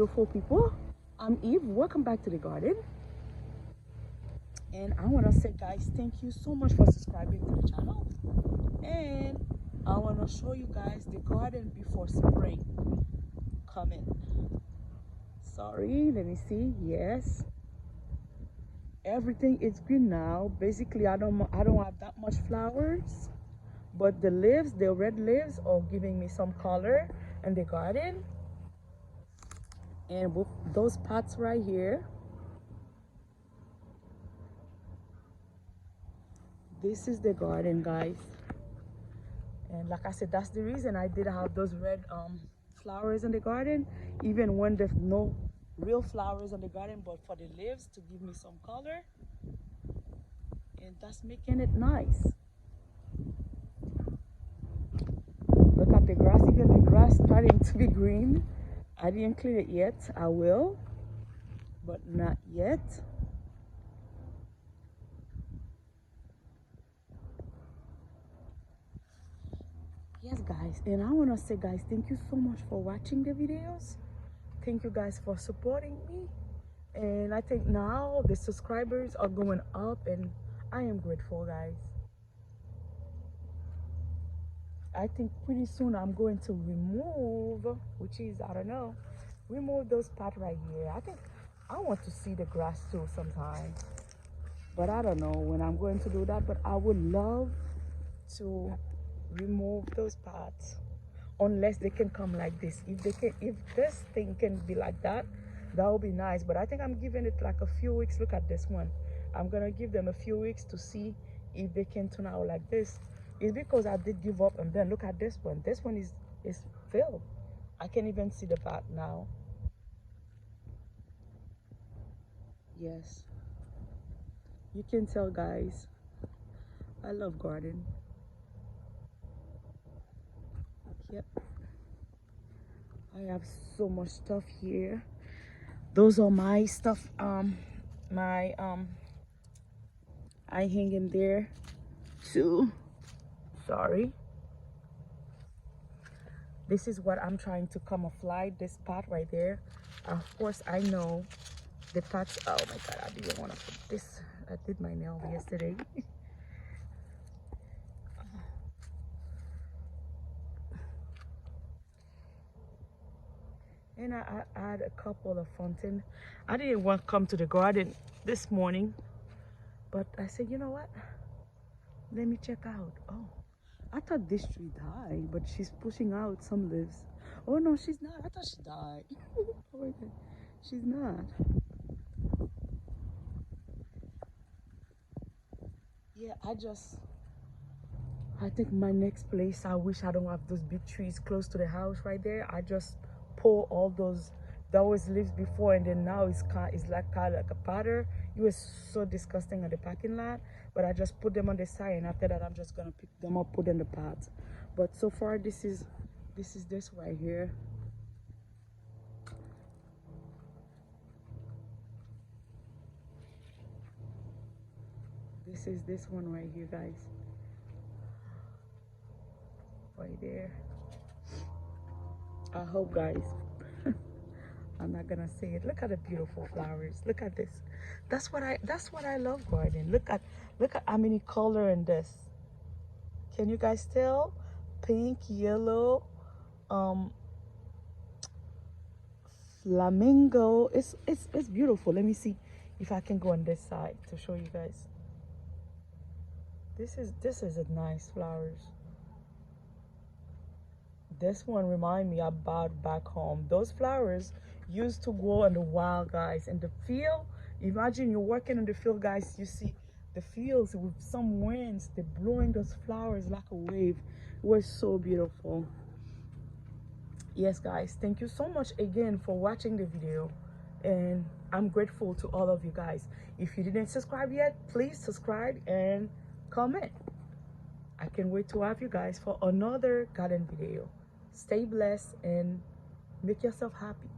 beautiful people. I'm Eve. Welcome back to the garden. And I want to say, guys, thank you so much for subscribing to the channel. And I want to show you guys the garden before spring coming. Sorry, let me see. Yes, everything is green now. Basically, I don't have that much flowers, but the leaves, the red leaves, are giving me some color in the garden. And with those pots right here, this is the garden, guys. And like I said, that's the reason I did have those red flowers in the garden, even when there's no real flowers in the garden, but for the leaves to give me some color, and that's making it nice. Look at the grass, even the grass starting to be green. I didn't clean it yet. I will, but not yet. Yes, guys, and I want to say, guys, thank you so much for watching the videos. Thank you guys for supporting me. And I think now the subscribers are going up, and I am grateful, guys. I think pretty soon I'm going to remove, which is, I don't know, remove those pots right here. I think I want to see the grass too sometime, but I don't know when I'm going to do that. But I would love to remove those pots, unless they can come like this. If they can, if this thing can be like that, that would be nice. But I think I'm giving it like a few weeks. Look at this one. I'm gonna give them a few weeks to see if they can turn out like this. It's because I did give up, and then look at this one. This one is filled. I can't even see the pot now. Yes, you can tell, guys. I love garden. Yep, I have so much stuff here. Those are my stuff. My I hang in there too. Sorry. This is what I'm trying to camouflage, this pot right there. Of course, I know the pots. Oh my god, I didn't want to put this. I did my nail yesterday. And I had a couple of fountain. I didn't want to come to the garden this morning, but I said, you know what? Let me check out. Oh, I thought this tree died, but she's pushing out some leaves. Oh no, she's not. I thought she died. Oh my god, she's not. Yeah, I think my next place, I wish I don't have those big trees close to the house right there. I just pull all those that was leaves before, and then now it's like kind of like a powder. It was so disgusting in the parking lot, but I just put them on the side, and after that I'm just gonna pick them up, put in the pot. But so far this right here. This is this one right here, guys. Right there. I hope, guys. I'm not gonna say it. Look at the beautiful flowers. Look at this. That's what I love gardening. Look at how many color in this. Can you guys tell? Pink, yellow, um, flamingo. It's beautiful. Let me see if I can go on this side to show you guys. This is a nice flowers. This one remind me about back home. Those flowers used to grow in the wild, guys, in the field. Imagine you're working in the field, guys. You see the fields with some winds, they're blowing those flowers like a wave. It was so beautiful. Yes, guys, thank you so much again for watching the video, and I'm grateful to all of you guys. If you didn't subscribe yet, please subscribe and comment. I can't wait to have you guys for another garden video. Stay blessed and make yourself happy.